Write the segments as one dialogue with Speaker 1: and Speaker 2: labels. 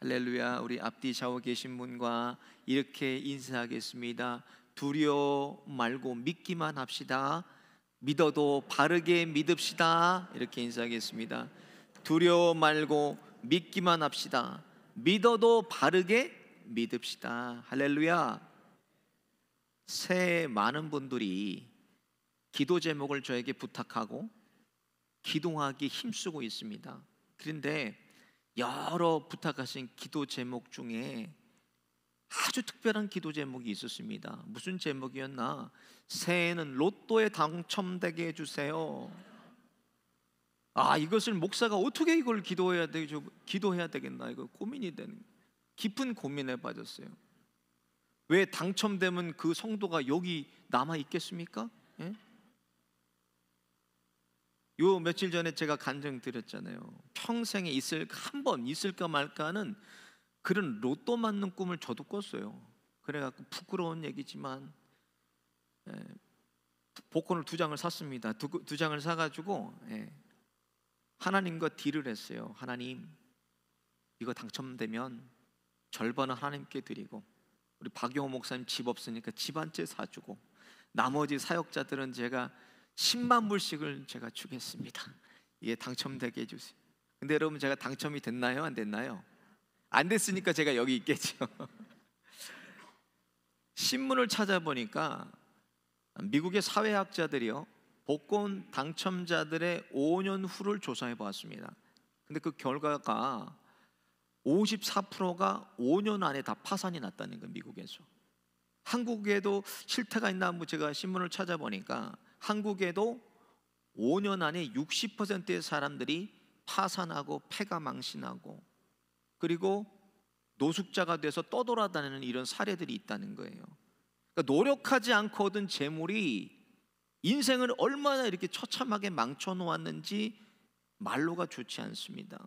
Speaker 1: 할렐루야. 우리 앞뒤 좌우 계신 분과 이렇게 인사하겠습니다. 두려워 말고 믿기만 합시다. 믿어도 바르게 믿읍시다. 이렇게 인사하겠습니다. 두려워 말고 믿기만 합시다. 믿어도 바르게 믿읍시다. 할렐루야. 새해 많은 분들이 기도 제목을 저에게 부탁하고 기도하기 힘쓰고 있습니다. 그런데 여러 부탁하신 기도 제목 중에 아주 특별한 기도 제목이 있었습니다. 무슨 제목이었나? 새해에는 로또에 당첨되게 해주세요. 이것을 목사가 어떻게 이걸 기도해야 되겠나, 이거 고민이 되는, 깊은 고민에 빠졌어요. 왜 당첨되면 그 성도가 여기 남아 있겠습니까? 예? 요 며칠 전에 제가 간증 드렸잖아요. 평생에 한 번 있을까 말까 하는 그런 로또 맞는 꿈을 저도 꿨어요. 그래갖고 부끄러운 얘기지만 복권을 2장을 샀습니다. 두 장을 사가지고 하나님과 딜을 했어요. 하나님, 이거 당첨되면 절반은 하나님께 드리고, 우리 박용호 목사님 집 없으니까 집 한 채 사주고, 나머지 사역자들은 제가 10만 불씩을 제가 주겠습니다. 이게 당첨되게 해주세요. 근데 여러분, 제가 당첨이 됐나요? 안 됐나요? 안 됐으니까 제가 여기 있겠죠. 신문을 찾아보니까 미국의 사회학자들이요, 복권 당첨자들의 5년 후를 조사해 보았습니다. 근데 그 결과가 54%가 5년 안에 다 파산이 났다는 거예요. 미국에서. 한국에도 실태가 있나 한번 제가 신문을 찾아보니까 한국에도 5년 안에 60%의 사람들이 파산하고 폐가 망신하고, 그리고 노숙자가 돼서 떠돌아다니는 이런 사례들이 있다는 거예요. 그러니까 노력하지 않고 얻은 재물이 인생을 얼마나 이렇게 처참하게 망쳐놓았는지 말로가 좋지 않습니다.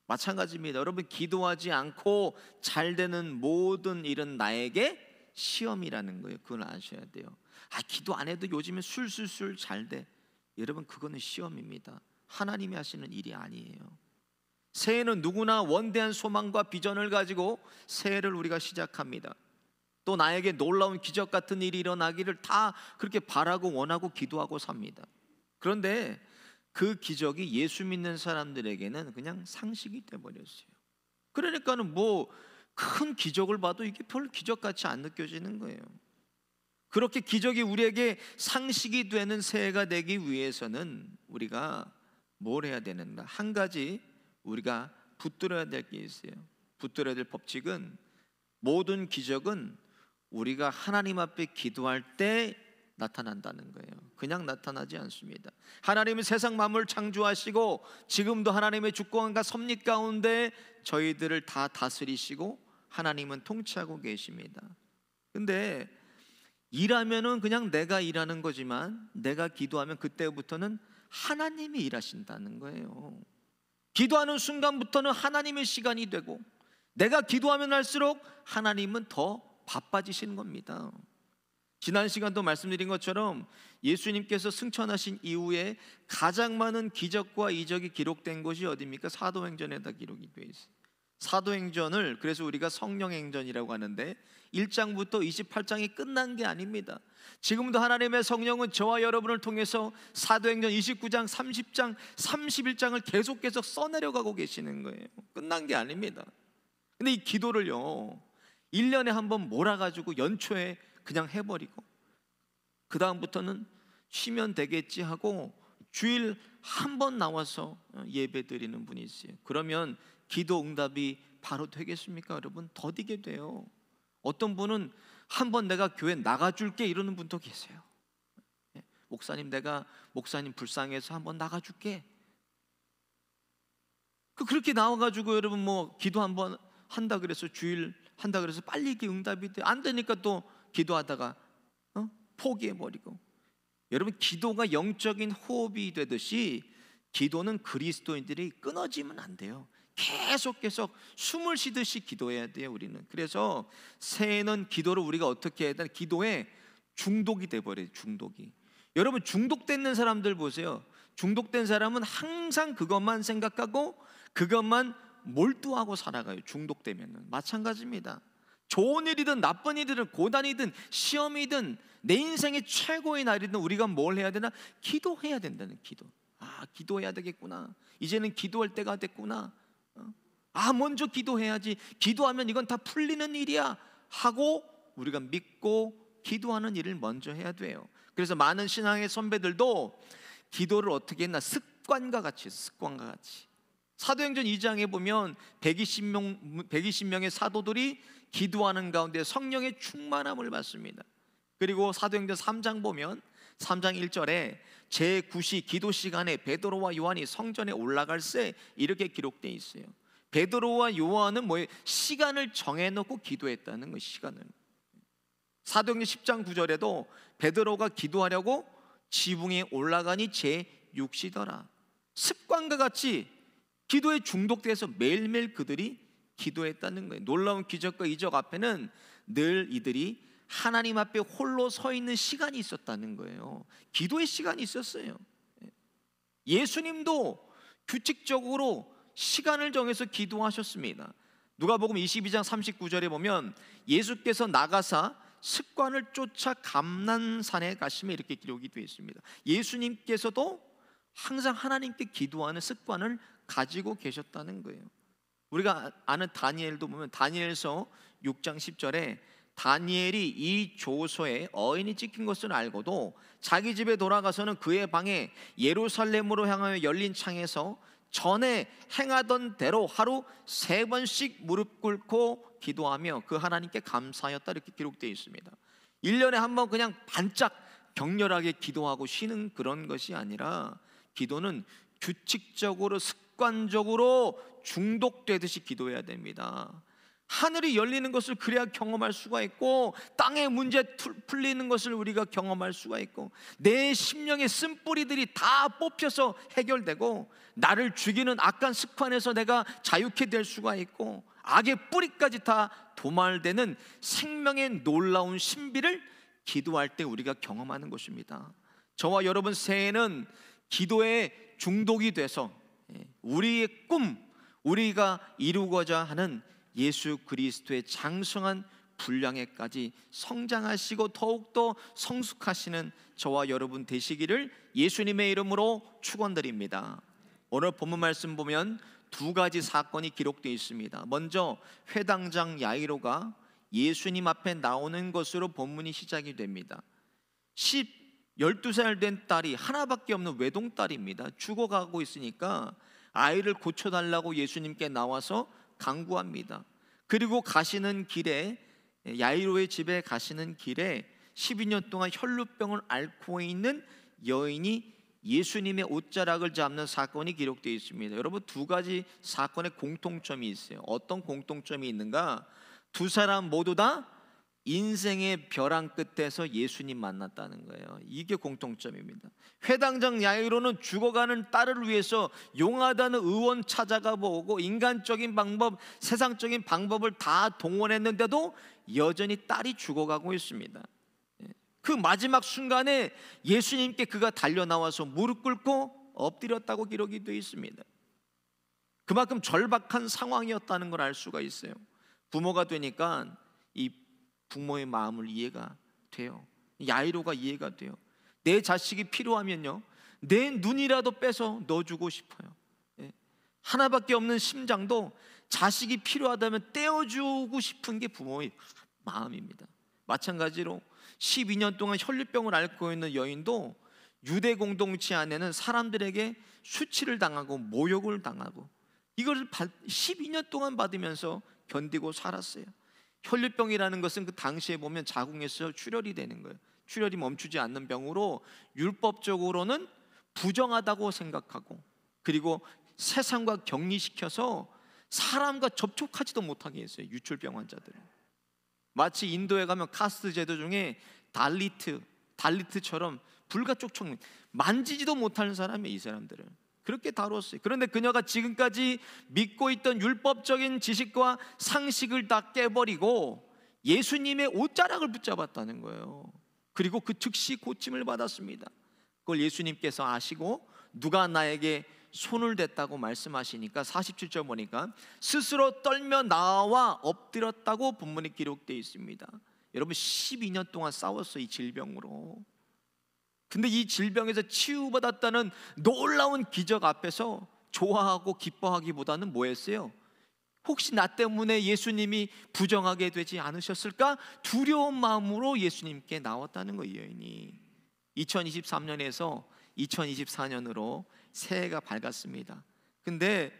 Speaker 1: 마찬가지입니다. 여러분, 기도하지 않고 잘 되는 모든 일은 나에게 시험이라는 거예요. 그걸 아셔야 돼요. 기도 안 해도 요즘에 술술술 잘 돼. 여러분, 그거는 시험입니다. 하나님이 하시는 일이 아니에요. 새해는 누구나 원대한 소망과 비전을 가지고 새해를 우리가 시작합니다. 또 나에게 놀라운 기적 같은 일이 일어나기를 다 그렇게 바라고 원하고 기도하고 삽니다. 그런데 그 기적이 예수 믿는 사람들에게는 그냥 상식이 돼버렸어요. 그러니까는 큰 기적을 봐도 이게 별 기적같이 안 느껴지는 거예요. 그렇게 기적이 우리에게 상식이 되는 새해가 되기 위해서는 우리가 뭘 해야 되는가? 한 가지 우리가 붙들어야 될 게 있어요. 붙들어야 될 법칙은, 모든 기적은 우리가 하나님 앞에 기도할 때 나타난다는 거예요. 그냥 나타나지 않습니다. 하나님은 세상 만물을 창조하시고 지금도 하나님의 주권과 섭리 가운데 저희들을 다 다스리시고 하나님은 통치하고 계십니다. 근데 일하면은 그냥 내가 일하는 거지만, 내가 기도하면 그때부터는 하나님이 일하신다는 거예요. 기도하는 순간부터는 하나님의 시간이 되고, 내가 기도하면 할수록 하나님은 더 바빠지시는 겁니다. 지난 시간도 말씀드린 것처럼 예수님께서 승천하신 이후에 가장 많은 기적과 이적이 기록된 곳이 어디입니까? 사도행전에다 기록이 되어 있어요. 사도행전을 그래서 우리가 성령행전이라고 하는데 1장부터 28장이 끝난 게 아닙니다. 지금도 하나님의 성령은 저와 여러분을 통해서 사도행전 29장, 30장, 31장을 계속 써내려가고 계시는 거예요. 끝난 게 아닙니다. 근데 이 기도를요, 1년에 한 번 몰아가지고 연초에 그냥 해버리고, 그 다음부터는 쉬면 되겠지 하고 주일 한 번 나와서 예배 드리는 분이 있어요. 그러면 기도 응답이 바로 되겠습니까? 여러분, 더디게 돼요. 어떤 분은 한 번 내가 교회 나가줄게 이러는 분도 계세요. 목사님, 내가 목사님 불쌍해서 한 번 나가줄게. 그렇게 나와가지고 여러분 기도 한 번 한다 그래서, 주일 한다 그래서 빨리 이렇게 응답이 돼. 안 되니까 또 기도하다가 포기해버리고. 여러분, 기도가 영적인 호흡이 되듯이 기도는 그리스도인들이 끊어지면 안 돼요. 계속 숨을 쉬듯이 기도해야 돼요, 우리는. 그래서 새해는 기도를 우리가 어떻게 해야 되나? 기도에 중독이 돼버려요. 중독이. 여러분, 중독된 사람들 보세요. 중독된 사람은 항상 그것만 생각하고 그것만 몰두하고 살아가요. 중독되면 마찬가지입니다. 좋은 일이든 나쁜 일이든 고난이든 시험이든 내 인생의 최고의 날이든 우리가 뭘 해야 되나? 기도해야 된다는 기도. 기도해야 되겠구나. 이제는 기도할 때가 됐구나. 먼저 기도해야지. 기도하면 이건 다 풀리는 일이야 하고 우리가 믿고 기도하는 일을 먼저 해야 돼요. 그래서 많은 신앙의 선배들도 기도를 어떻게 했나? 습관과 같이 사도행전 2장에 보면 120명의 사도들이 기도하는 가운데 성령의 충만함을 받습니다. 그리고 사도행전 3장 보면 3장 1절에 제9시 기도 시간에 베드로와 요한이 성전에 올라갈새 이렇게 기록되어 있어요. 베드로와 요한은 뭐예요? 시간을 정해놓고 기도했다는 거예요. 시간을. 사도행전 10장 9절에도 베드로가 기도하려고 지붕에 올라가니 제6시더라. 습관과 같이 기도에 중독돼서 매일매일 그들이 기도했다는 거예요. 놀라운 기적과 이적 앞에는 늘 이들이 하나님 앞에 홀로 서 있는 시간이 있었다는 거예요. 기도의 시간이 있었어요. 예수님도 규칙적으로 시간을 정해서 기도하셨습니다. 누가복음 22장 39절에 보면 예수께서 나가사 습관을 쫓아 감난산에 가시며 이렇게 기록이 되어 있습니다. 예수님께서도 항상 하나님께 기도하는 습관을 가지고 계셨다는 거예요. 우리가 아는 다니엘도 보면 다니엘서 6장 10절에 다니엘이 이 조서에 어인이 찍힌 것을 알고도 자기 집에 돌아가서는 그의 방에 예루살렘으로 향하여 열린 창에서 전에 행하던 대로 하루 3번씩 무릎 꿇고 기도하며 그 하나님께 감사하였다 이렇게 기록되어 있습니다. 1년에 한 번 그냥 반짝 격렬하게 기도하고 쉬는 그런 것이 아니라 기도는 규칙적으로 습관적으로 중독되듯이 기도해야 됩니다. 하늘이 열리는 것을 그래야 경험할 수가 있고 땅의 문제 풀리는 것을 우리가 경험할 수가 있고 내 심령의 쓴뿌리들이 다 뽑혀서 해결되고 나를 죽이는 악한 습관에서 내가 자유케 될 수가 있고 악의 뿌리까지 다 도말되는 생명의 놀라운 신비를 기도할 때 우리가 경험하는 것입니다. 저와 여러분 새해에는 기도에 중독이 돼서 우리의 꿈, 우리가 이루고자 하는 예수 그리스도의 장성한 분량에까지 성장하시고 더욱더 성숙하시는 저와 여러분 되시기를 예수님의 이름으로 축원드립니다. 오늘 본문 말씀 보면 2가지 사건이 기록되어 있습니다. 먼저 회당장 야이로가 예수님 앞에 나오는 것으로 본문이 시작이 됩니다. 12살 된 딸이 하나밖에 없는 외동딸입니다. 죽어가고 있으니까 아이를 고쳐달라고 예수님께 나와서 간구합니다. 그리고 가시는 길에 야이로의 집에 가시는 길에 12년 동안 혈루병을 앓고 있는 여인이 예수님의 옷자락을 잡는 사건이 기록되어 있습니다. 여러분 2가지 사건의 공통점이 있어요. 어떤 공통점이 있는가? 2 사람 모두 다 인생의 벼랑 끝에서 예수님 만났다는 거예요. 이게 공통점입니다. 회당장 야이로는 죽어가는 딸을 위해서 용하다는 의원 찾아가 보고 인간적인 방법, 세상적인 방법을 다 동원했는데도 여전히 딸이 죽어가고 있습니다. 그 마지막 순간에 예수님께 그가 달려나와서 무릎 꿇고 엎드렸다고 기록이 되어 있습니다. 그만큼 절박한 상황이었다는 걸 알 수가 있어요. 부모가 되니까 이 부모의 마음을 이해가 돼요. 야이로가 이해가 돼요. 내 자식이 필요하면요 내 눈이라도 빼서 넣어주고 싶어요. 하나밖에 없는 심장도 자식이 필요하다면 떼어주고 싶은 게 부모의 마음입니다. 마찬가지로 12년 동안 혈류병을 앓고 있는 여인도 유대 공동체 안에는 사람들에게 수치를 당하고 모욕을 당하고 이걸 12년 동안 받으면서 견디고 살았어요. 혈류병이라는 것은 그 당시에 보면 자궁에서 출혈이 되는 거예요. 출혈이 멈추지 않는 병으로 율법적으로는 부정하다고 생각하고 그리고 세상과 격리시켜서 사람과 접촉하지도 못하게 했어요. 유출병 환자들은. 마치 인도에 가면 카스트 제도 중에 달리트처럼 불가촉촉 만지지도 못하는 사람이에요. 이 사람들은 그렇게 다뤘어요. 그런데 그녀가 지금까지 믿고 있던 율법적인 지식과 상식을 다 깨버리고 예수님의 옷자락을 붙잡았다는 거예요. 그리고 그 즉시 고침을 받았습니다. 그걸 예수님께서 아시고 누가 나에게 손을 댔다고 말씀하시니까 47절 보니까 스스로 떨며 나와 엎드렸다고 본문에 기록되어 있습니다. 여러분 12년 동안 싸웠어요, 이 질병으로. 근데 이 질병에서 치유받았다는 놀라운 기적 앞에서 좋아하고 기뻐하기보다는 뭐 했어요? 혹시 나 때문에 예수님이 부정하게 되지 않으셨을까? 두려운 마음으로 예수님께 나왔다는 거예요. 여인이 2023년에서 2024년으로 새해가 밝았습니다. 근데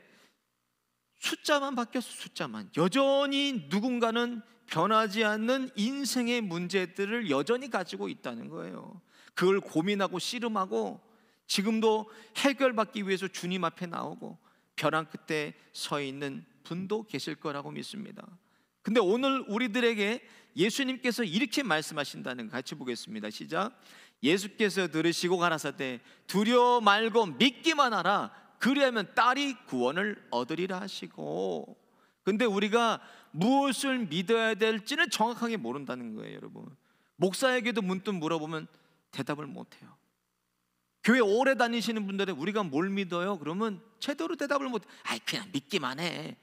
Speaker 1: 숫자만 바뀌었어. 숫자만. 여전히 누군가는 변하지 않는 인생의 문제들을 여전히 가지고 있다는 거예요. 그걸 고민하고 씨름하고 지금도 해결받기 위해서 주님 앞에 나오고 벼랑 끝에 서 있는 분도 계실 거라고 믿습니다. 근데 오늘 우리들에게 예수님께서 이렇게 말씀하신다는 거 같이 보겠습니다. 시작. 예수께서 들으시고 가라사대 두려워 말고 믿기만 하라. 그리하면 딸이 구원을 얻으리라 하시고. 근데 우리가 무엇을 믿어야 될지는 정확하게 모른다는 거예요, 여러분. 목사에게도 문득 물어보면 대답을 못해요. 교회 오래 다니시는 분들은 우리가 뭘 믿어요? 그러면 제대로 대답을 못해. 아이 그냥 믿기만 해.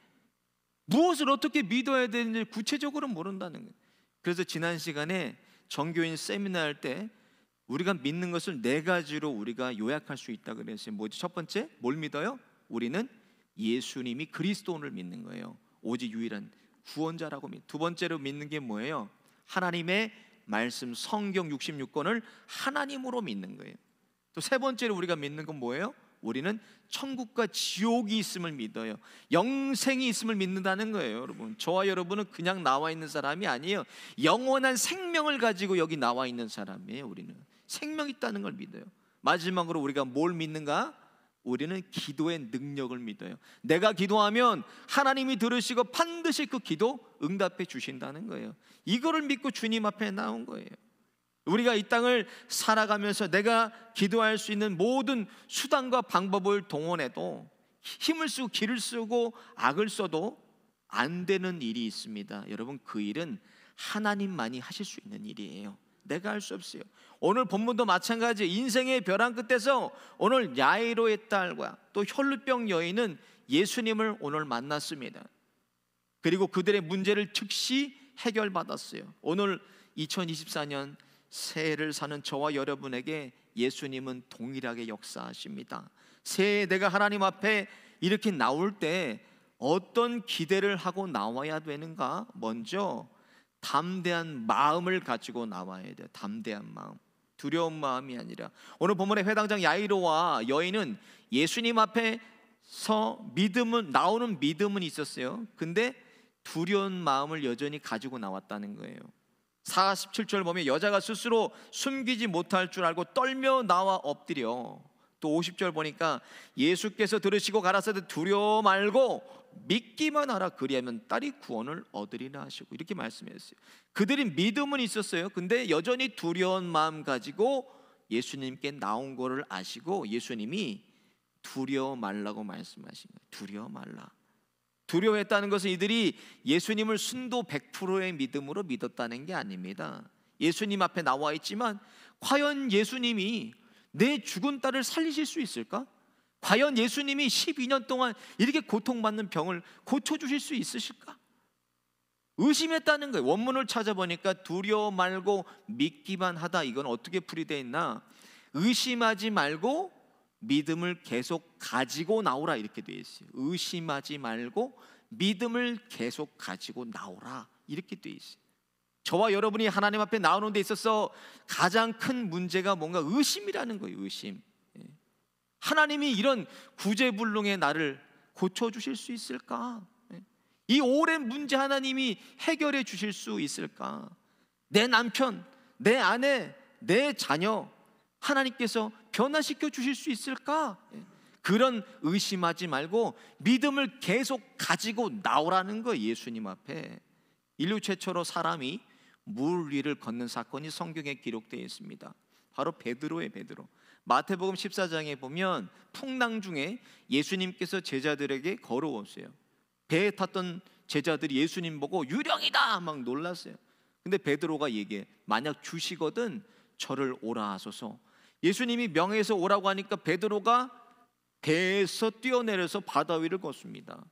Speaker 1: 무엇을 어떻게 믿어야 되는지 구체적으로 모른다는 거예요. 그래서 지난 시간에 정교인 세미나 할 때 우리가 믿는 것을 4가지로 우리가 요약할 수 있다 그랬어요. 뭐지? 첫 번째, 뭘 믿어요? 우리는 예수님이 그리스도를 믿는 거예요. 오직 유일한 구원자라고 믿. 두 번째로 믿는 게 뭐예요? 하나님의 말씀 성경 66권을 하나님으로 믿는 거예요. 또 세 번째로 우리가 믿는 건 뭐예요? 우리는 천국과 지옥이 있음을 믿어요. 영생이 있음을 믿는다는 거예요. 여러분, 저와 여러분은 그냥 나와 있는 사람이 아니에요. 영원한 생명을 가지고 여기 나와 있는 사람이에요. 우리는 생명 있다는 걸 믿어요. 마지막으로 우리가 뭘 믿는가? 우리는 기도의 능력을 믿어요. 내가 기도하면 하나님이 들으시고 반드시 그 기도 응답해 주신다는 거예요. 이거를 믿고 주님 앞에 나온 거예요. 우리가 이 땅을 살아가면서 내가 기도할 수 있는 모든 수단과 방법을 동원해도 힘을 쓰고 기를 쓰고 악을 써도 안 되는 일이 있습니다. 여러분, 그 일은 하나님만이 하실 수 있는 일이에요. 내가 할 수 없어요. 오늘 본문도 마찬가지. 인생의 벼랑 끝에서 오늘 야이로의 딸과 또 혈루병 여인은 예수님을 오늘 만났습니다. 그리고 그들의 문제를 즉시 해결받았어요. 오늘 2024년 새해를 사는 저와 여러분에게 예수님은 동일하게 역사하십니다. 새해에 내가 하나님 앞에 이렇게 나올 때 어떤 기대를 하고 나와야 되는가? 먼저 담대한 마음을 가지고 나와야 돼요. 담대한 마음, 두려운 마음이 아니라. 오늘 본문의 회당장 야이로와 여인은 예수님 앞에서 나오는 믿음은 있었어요. 근데 두려운 마음을 여전히 가지고 나왔다는 거예요. 47절 보면 여자가 스스로 숨기지 못할 줄 알고 떨며 나와 엎드려. 또 50절 보니까 예수께서 들으시고 가라사대 두려워 말고 믿기만 하라. 그리하면 딸이 구원을 얻으리라 하시고 이렇게 말씀했어요. 그들이 믿음은 있었어요. 근데 여전히 두려운 마음 가지고 예수님께 나온 거를 아시고 예수님이 두려워 말라고 말씀하신 거예요. 두려워 말라. 두려워했다는 것은 이들이 예수님을 순도 100%의 믿음으로 믿었다는 게 아닙니다. 예수님 앞에 나와 있지만 과연 예수님이 내 죽은 딸을 살리실 수 있을까? 과연 예수님이 12년 동안 이렇게 고통받는 병을 고쳐주실 수 있으실까? 의심했다는 거예요. 원문을 찾아보니까 두려워 말고 믿기만 하다. 이건 어떻게 풀이되어 있나? 의심하지 말고 믿음을 계속 가지고 나오라 이렇게 되어 있어요. 의심하지 말고 믿음을 계속 가지고 나오라 이렇게 되어 있어요. 저와 여러분이 하나님 앞에 나오는 데 있어서 가장 큰 문제가 뭔가 의심이라는 거예요. 의심. 하나님이 이런 구제불능의 나를 고쳐주실 수 있을까? 이 오랜 문제 하나님이 해결해 주실 수 있을까? 내 남편, 내 아내, 내 자녀 하나님께서 변화시켜 주실 수 있을까? 그런 의심하지 말고 믿음을 계속 가지고 나오라는 거예요. 예수님 앞에. 인류 최초로 사람이 물 위를 걷는 사건이 성경에 기록되어 있습니다. 바로 베드로의 베드로. 마태복음 14장에 보면 풍랑 중에 예수님께서 제자들에게 걸어오세요. 배에 탔던 제자들이 예수님 보고 유령이다 막 놀랐어요. 근데 베드로가 얘기해. 만약 주시거든 저를 오라 하소서. 예수님이 명예에서 오라고 하니까 베드로가 배에서 뛰어내려서 바다 위를 걷습니다.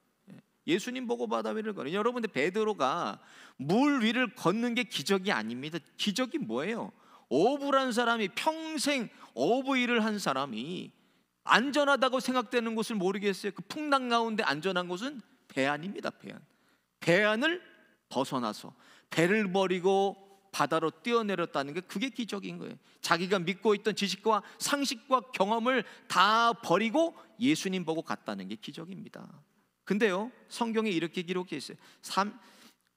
Speaker 1: 예수님 보고 바다 위를 걸어요. 여러분들, 베드로가 물 위를 걷는 게 기적이 아닙니다. 기적이 뭐예요? 어부란 사람이, 평생 어부 일을 한 사람이 안전하다고 생각되는 곳을 모르겠어요. 그 풍랑 가운데 안전한 곳은 배안입니다. 배안을 벗어나서 배를 버리고 바다로 뛰어내렸다는 게, 그게 기적인 거예요. 자기가 믿고 있던 지식과 상식과 경험을 다 버리고 예수님 보고 갔다는 게 기적입니다. 근데요, 성경에 이렇게 기록되어 있어요.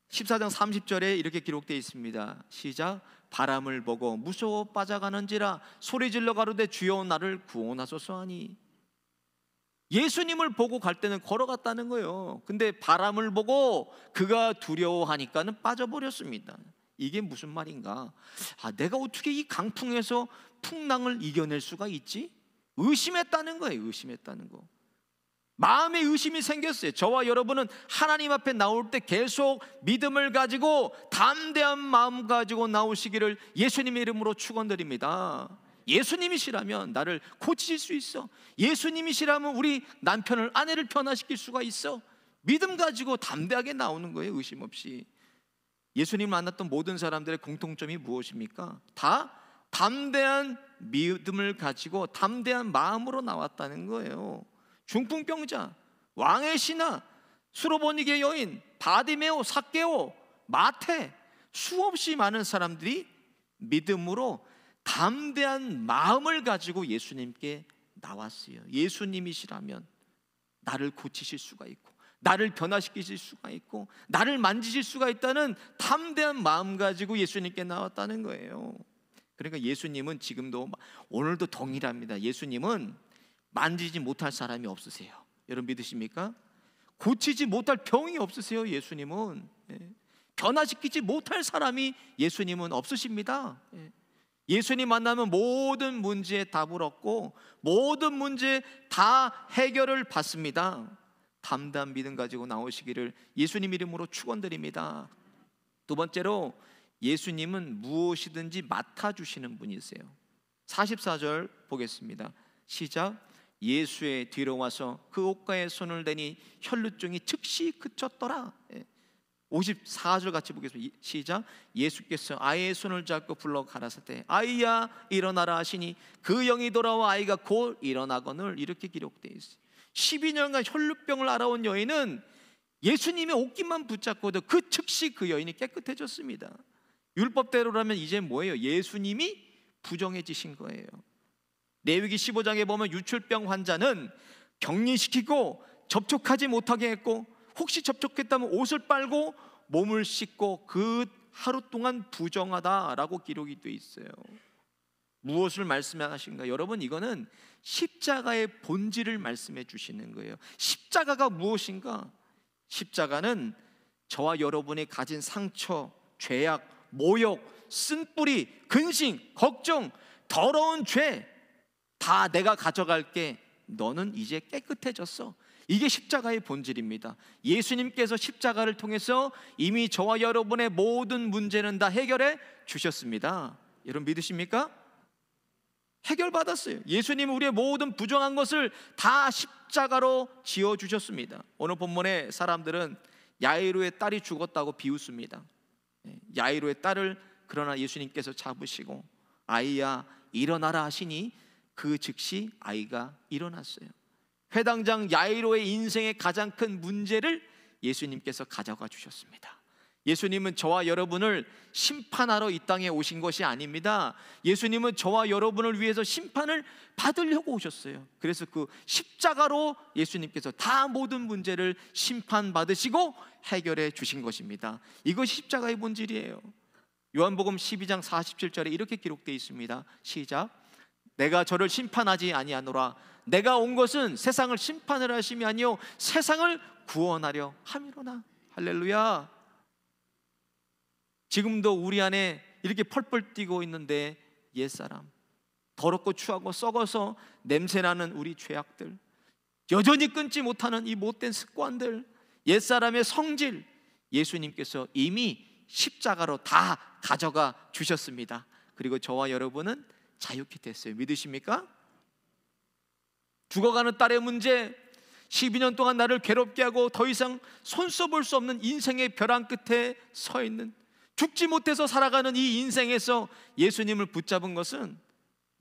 Speaker 1: 14장 30절에 이렇게 기록되어 있습니다. 시작. 바람을 보고 무서워 빠져가는지라 소리질러 가로되 주여 나를 구원하소서 하니. 예수님을 보고 갈 때는 걸어갔다는 거예요. 근데 바람을 보고 그가 두려워하니까는 빠져버렸습니다. 이게 무슨 말인가? 내가 어떻게 이 강풍에서 풍랑을 이겨낼 수가 있지? 의심했다는 거예요. 의심했다는 거. 마음에 의심이 생겼어요. 저와 여러분은 하나님 앞에 나올 때 계속 믿음을 가지고 담대한 마음 가지고 나오시기를 예수님의 이름으로 축원드립니다. 예수님이시라면 나를 고치실 수 있어. 예수님이시라면 우리 남편을, 아내를 변화시킬 수가 있어. 믿음 가지고 담대하게 나오는 거예요. 의심 없이. 예수님 만났던 모든 사람들의 공통점이 무엇입니까? 다 담대한 믿음을 가지고 담대한 마음으로 나왔다는 거예요. 중풍병자, 왕의 신하, 수로보니게 여인, 바디메오, 삭개오, 마태, 수없이 많은 사람들이 믿음으로 담대한 마음을 가지고 예수님께 나왔어요. 예수님이시라면 나를 고치실 수가 있고, 나를 변화시키실 수가 있고, 나를 만지실 수가 있다는 담대한 마음 가지고 예수님께 나왔다는 거예요. 그러니까 예수님은 지금도, 오늘도 동일합니다. 예수님은 만지지 못할 사람이 없으세요. 여러분 믿으십니까? 고치지 못할 병이 없으세요. 예수님은. 변화시키지 못할 사람이 예수님은 없으십니다. 예수님 만나면 모든 문제에 답을 얻고 모든 문제에 다 해결을 받습니다. 담대한 믿음 가지고 나오시기를 예수님 이름으로 축원드립니다. 두 번째로, 예수님은 무엇이든지 맡아주시는 분이세요. 44절 보겠습니다. 시작. 예수의 뒤로 와서 그 옷가에 손을 대니 혈루증이 즉시 그쳤더라. 54절 같이 보겠습니다. 시작. 예수께서 아이의 손을 잡고 불러 가라사대 아이야 일어나라 하시니 그 영이 돌아와 아이가 곧 일어나거늘. 이렇게 기록되어 있어요. 12년간 혈루병을 앓아온 여인은 예수님의 옷깃만 붙잡고도 그 즉시 그 여인이 깨끗해졌습니다. 율법대로라면 이제 뭐예요? 예수님이 부정해지신 거예요. 레위기 15장에 보면 유출병 환자는 격리시키고 접촉하지 못하게 했고, 혹시 접촉했다면 옷을 빨고 몸을 씻고 그 하루 동안 부정하다라고 기록이 되어 있어요. 무엇을 말씀하신가? 여러분, 이거는 십자가의 본질을 말씀해 주시는 거예요. 십자가가 무엇인가? 십자가는 저와 여러분이 가진 상처, 죄악, 모욕, 쓴뿌리, 근심, 걱정, 더러운 죄 다 내가 가져갈게. 너는 이제 깨끗해졌어. 이게 십자가의 본질입니다. 예수님께서 십자가를 통해서 이미 저와 여러분의 모든 문제는 다 해결해 주셨습니다. 여러분 믿으십니까? 해결받았어요. 예수님은 우리의 모든 부정한 것을 다 십자가로 지어주셨습니다. 오늘 본문의 사람들은 야이로의 딸이 죽었다고 비웃습니다. 야이로의 딸을 그러나 예수님께서 잡으시고 아이야 일어나라 하시니 그 즉시 아이가 일어났어요. 회당장 야이로의 인생의 가장 큰 문제를 예수님께서 가져가 주셨습니다. 예수님은 저와 여러분을 심판하러 이 땅에 오신 것이 아닙니다. 예수님은 저와 여러분을 위해서 심판을 받으려고 오셨어요. 그래서 그 십자가로 예수님께서 다 모든 문제를 심판받으시고 해결해 주신 것입니다. 이것이 십자가의 본질이에요. 요한복음 12장 47절에 이렇게 기록되어 있습니다. 시작. 내가 저를 심판하지 아니하노라. 내가 온 것은 세상을 심판을 하심이 아니요 세상을 구원하려 함이로나. 할렐루야. 지금도 우리 안에 이렇게 펄펄 뛰고 있는데 옛사람, 더럽고 추하고 썩어서 냄새나는 우리 죄악들, 여전히 끊지 못하는 이 못된 습관들, 옛사람의 성질, 예수님께서 이미 십자가로 다 가져가 주셨습니다. 그리고 저와 여러분은 자유케 됐어요. 믿으십니까? 죽어가는 딸의 문제, 12년 동안 나를 괴롭게 하고 더 이상 손써볼 수 없는 인생의 벼랑 끝에 서 있는, 죽지 못해서 살아가는 이 인생에서 예수님을 붙잡은 것은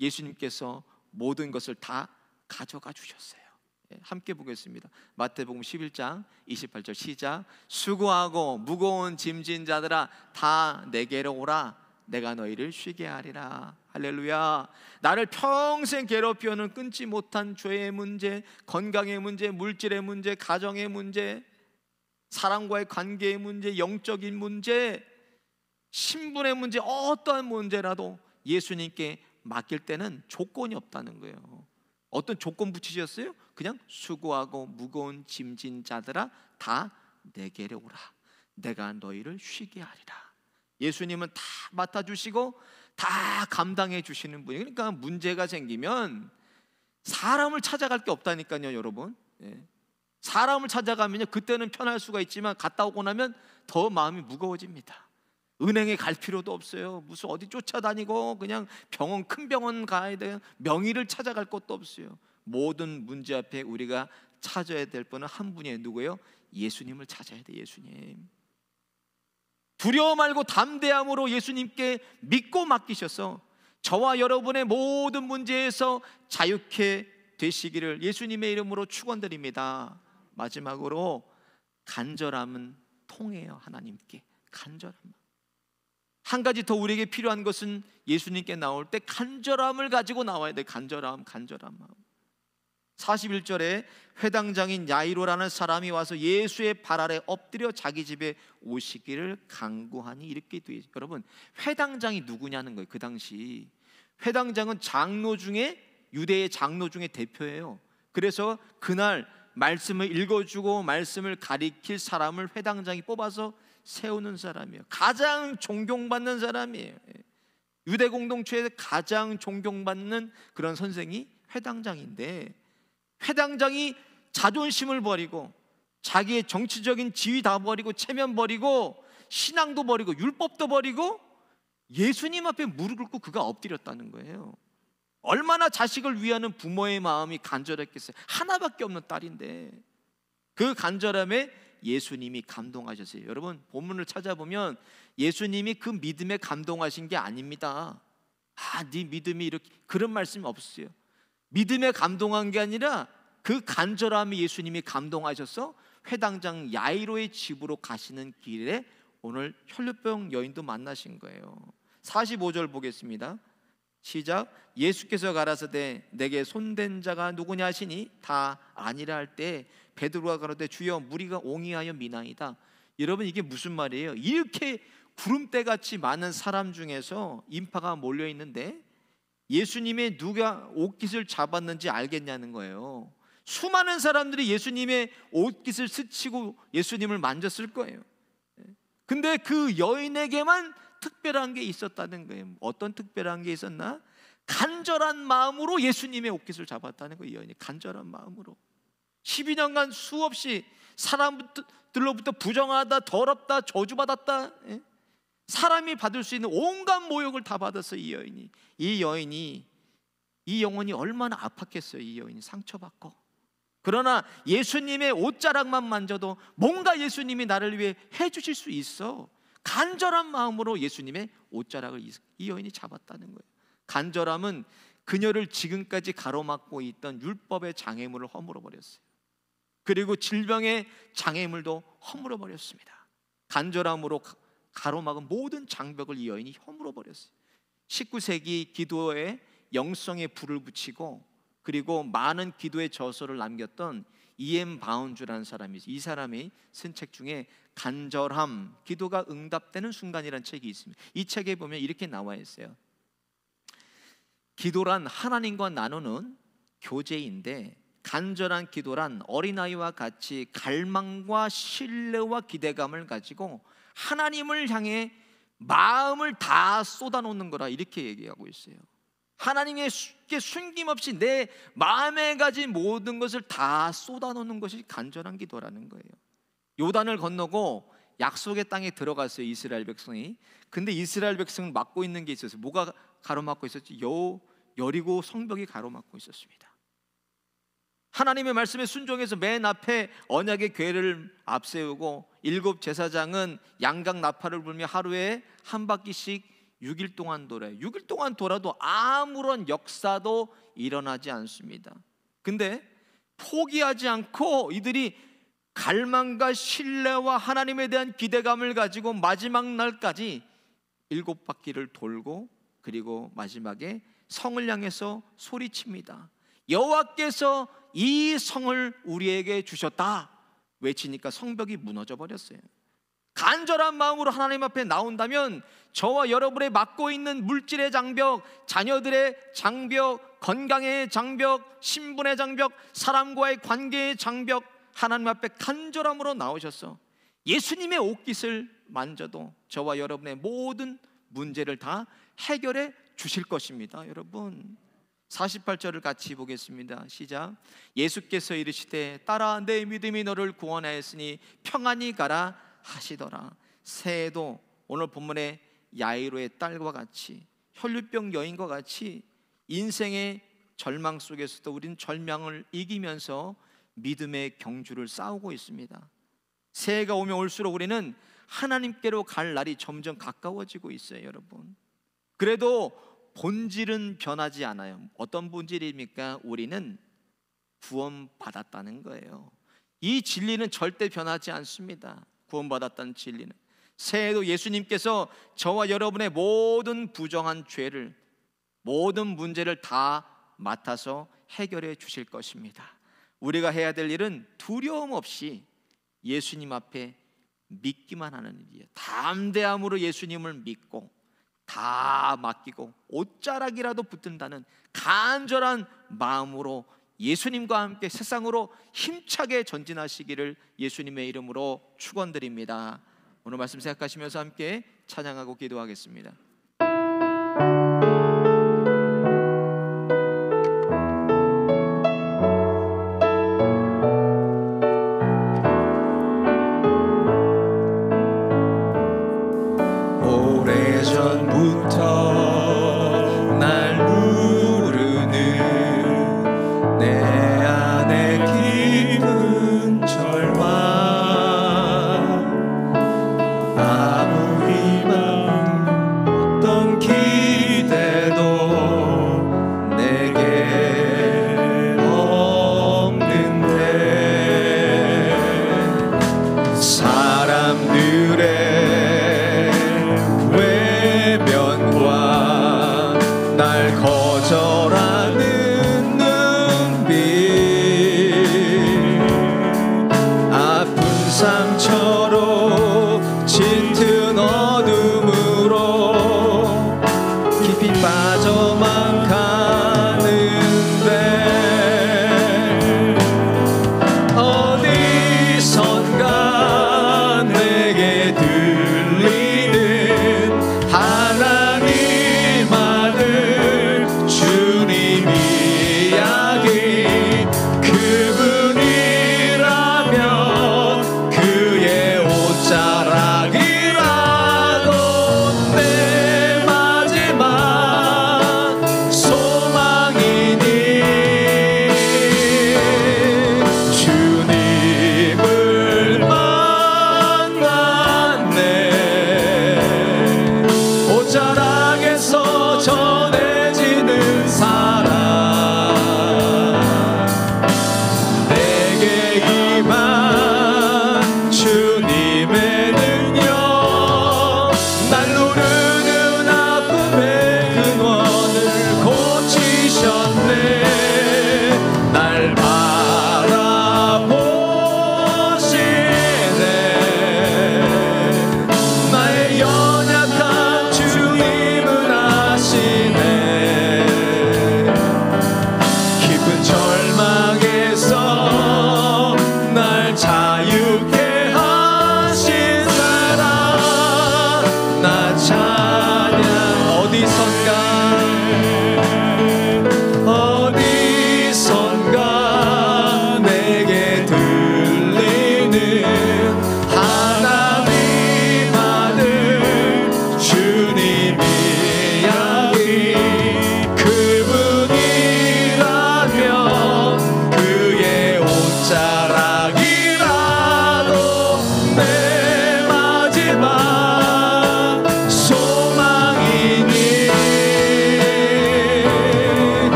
Speaker 1: 예수님께서 모든 것을 다 가져가 주셨어요. 함께 보겠습니다. 마태복음 11장 28절 시작. 수고하고 무거운 짐진 자들아 다 내게로 오라. 내가 너희를 쉬게 하리라. 할렐루야. 나를 평생 괴롭혀오는 끊지 못한 죄의 문제, 건강의 문제, 물질의 문제, 가정의 문제, 사람과의 관계의 문제, 영적인 문제, 신분의 문제, 어떠한 문제라도 예수님께 맡길 때는 조건이 없다는 거예요. 어떤 조건 붙이셨어요? 그냥 수고하고 무거운 짐진 자들아 다 내게로 오라. 내가 너희를 쉬게 하리라. 예수님은 다 맡아주시고 다 감당해 주시는 분이에요. 그러니까 문제가 생기면 사람을 찾아갈 게 없다니까요, 여러분. 사람을 찾아가면요, 그때는 편할 수가 있지만 갔다 오고 나면 더 마음이 무거워집니다. 은행에 갈 필요도 없어요. 무슨 어디 쫓아다니고 그냥 병원, 큰 병원 가야 돼요. 명의를 찾아갈 것도 없어요. 모든 문제 앞에 우리가 찾아야 될 분은 한 분이에요. 누구예요? 예수님을 찾아야 돼. 예수님. 두려워 말고 담대함으로 예수님께 믿고 맡기셔서 저와 여러분의 모든 문제에서 자유케 되시기를 예수님의 이름으로 축원드립니다. 마지막으로 간절함은 통해요. 하나님께 간절함. 한 가지 더 우리에게 필요한 것은 예수님께 나올 때 간절함을 가지고 나와야 돼. 간절함. 41절에 회당장인 야이로라는 사람이 와서 예수의 발 아래 엎드려 자기 집에 오시기를 간구하니 이렇게 돼 있어요. 여러분, 회당장이 누구냐는 거예요. 그 당시 회당장은 장로 중에, 유대의 장로 중에 대표예요. 그래서 그날 말씀을 읽어주고 말씀을 가리킬 사람을 회당장이 뽑아서 세우는 사람이에요. 가장 존경받는 사람이에요. 유대 공동체에서 가장 존경받는 그런 선생이 회당장인데, 회당장이 자존심을 버리고 자기의 정치적인 지위 다 버리고 체면 버리고 신앙도 버리고 율법도 버리고 예수님 앞에 무릎 꿇고 그가 엎드렸다는 거예요. 얼마나 자식을 위하는 부모의 마음이 간절했겠어요. 하나밖에 없는 딸인데 그 간절함에 예수님이 감동하셨어요. 여러분, 본문을 찾아보면 예수님이 그 믿음에 감동하신 게 아닙니다. 네 믿음이 이렇게, 그런 말씀이 없어요. 믿음에 감동한 게 아니라 그 간절함에 예수님이 감동하셔서 회당장 야이로의 집으로 가시는 길에 오늘 혈루병 여인도 만나신 거예요. 45절 보겠습니다. 시작. 예수께서 가라사대 내게 손댄 자가 누구냐 하시니 다 아니라 할 때 베드로가 가로되 주여 무리가 옹이하여 미나이다. 여러분, 이게 무슨 말이에요? 이렇게 구름대같이 많은 사람 중에서 인파가 몰려 있는데 예수님의 누가 옷깃을 잡았는지 알겠냐는 거예요. 수많은 사람들이 예수님의 옷깃을 스치고 예수님을 만졌을 거예요. 근데 그 여인에게만 특별한 게 있었다는 거예요. 어떤 특별한 게 있었나? 간절한 마음으로 예수님의 옷깃을 잡았다는 거예요. 이 여인이 간절한 마음으로 12년간 수없이 사람들로부터 부정하다, 더럽다, 저주받았다, 사람이 받을 수 있는 온갖 모욕을 다 받았어요. 이 여인이 이 영혼이 얼마나 아팠겠어요. 이 여인이 상처받고. 그러나 예수님의 옷자락만 만져도 뭔가 예수님이 나를 위해 해주실 수 있어. 간절한 마음으로 예수님의 옷자락을 이 여인이 잡았다는 거예요. 간절함은 그녀를 지금까지 가로막고 있던 율법의 장애물을 허물어 버렸어요. 그리고 질병의 장애물도 허물어 버렸습니다. 간절함으로 가로막은 모든 장벽을 이 여인이 허물어 버렸어요. 19세기 기도에 영성의 불을 붙이고 그리고 많은 기도의 저서를 남겼던 E.M. 바운주라는 사람이 있어요. 이 사람이 쓴 책 중에 간절함, 기도가 응답되는 순간이라는 책이 있습니다. 이 책에 보면 이렇게 나와 있어요. 기도란 하나님과 나누는 교제인데 간절한 기도란 어린아이와 같이 갈망과 신뢰와 기대감을 가지고 하나님을 향해 마음을 다 쏟아놓는 거라, 이렇게 얘기하고 있어요. 하나님께 숨김없이 내 마음에 가진 모든 것을 다 쏟아놓는 것이 간절한 기도라는 거예요. 요단을 건너고 약속의 땅에 들어갔어요, 이스라엘 백성이. 근데 이스라엘 백성은 막고 있는 게 있었어요. 뭐가 가로막고 있었지? 여리고 성벽이 가로막고 있었습니다. 하나님의 말씀에 순종해서 맨 앞에 언약의 궤를 앞세우고 7 제사장은 양각 나팔을 불며 하루에 한 바퀴씩 6일 동안 돌아요. 6일 동안 돌아도 아무런 역사도 일어나지 않습니다. 근데 포기하지 않고 이들이 갈망과 신뢰와 하나님에 대한 기대감을 가지고 마지막 날까지 7바퀴를 돌고, 그리고 마지막에 성을 향해서 소리칩니다. 여호와께서 이 성을 우리에게 주셨다 외치니까 성벽이 무너져 버렸어요. 간절한 마음으로 하나님 앞에 나온다면 저와 여러분의 맡고 있는 물질의 장벽, 자녀들의 장벽, 건강의 장벽, 신분의 장벽, 사람과의 관계의 장벽, 하나님 앞에 간절함으로 나오셔서 예수님의 옷깃을 만져도 저와 여러분의 모든 문제를 다 해결해 주실 것입니다. 여러분, 48절을 같이 보겠습니다. 시작. 예수께서 이르시되 따라 내 믿음이 너를 구원하였으니 평안히 가라 하시더라. 새해도 오늘 본문의 야이로의 딸과 같이, 혈류병 여인과 같이 인생의 절망 속에서도 우리는 절망을 이기면서 믿음의 경주를 싸우고 있습니다. 새해가 오면 올수록 우리는 하나님께로 갈 날이 점점 가까워지고 있어요. 여러분, 그래도 본질은 변하지 않아요. 어떤 본질입니까? 우리는 구원받았다는 거예요. 이 진리는 절대 변하지 않습니다. 구원받았다는 진리는. 새해에도 예수님께서 저와 여러분의 모든 부정한 죄를, 모든 문제를 다 맡아서 해결해 주실 것입니다. 우리가 해야 될 일은 두려움 없이 예수님 앞에 믿기만 하는 일이에요. 담대함으로 예수님을 믿고 다 맡기고 옷자락이라도 붙든다는 간절한 마음으로 예수님과 함께 세상으로 힘차게 전진하시기를 예수님의 이름으로 축원드립니다. 오늘 말씀 생각하시면서 함께 찬양하고 기도하겠습니다.
Speaker 2: 오래전부터 날 부르는 내 안에 깊은 절망, 아무리 많은 어떤 기대도 내게 없는데 사람들의 외면과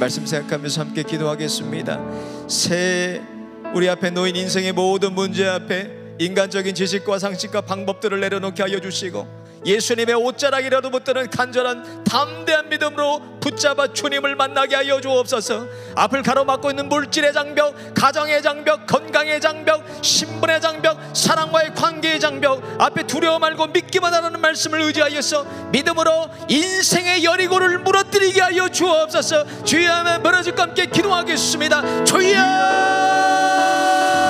Speaker 2: 말씀 생각하면서 함께 기도하겠습니다. 새 우리 앞에 놓인 인생의 모든 문제 앞에 인간적인 지식과 상식과 방법들을 내려놓게 하여 주시고, 예수님의 옷자락이라도 붙드는 간절한 담대한 믿음으로 붙잡아 주님을 만나게 하여 주옵소서. 앞을 가로막고 있는 물질의 장벽, 가정의 장벽, 건강의 장벽, 신분의 장벽, 사랑과의 관계의 장벽 앞에 두려워 말고 믿기만 하라는 말씀을 의지하여서 믿음으로 인생의 여리고를 무너뜨리게 하여 주옵소서. 주여 하면 벌어질과 함께 기도하겠습니다. 주여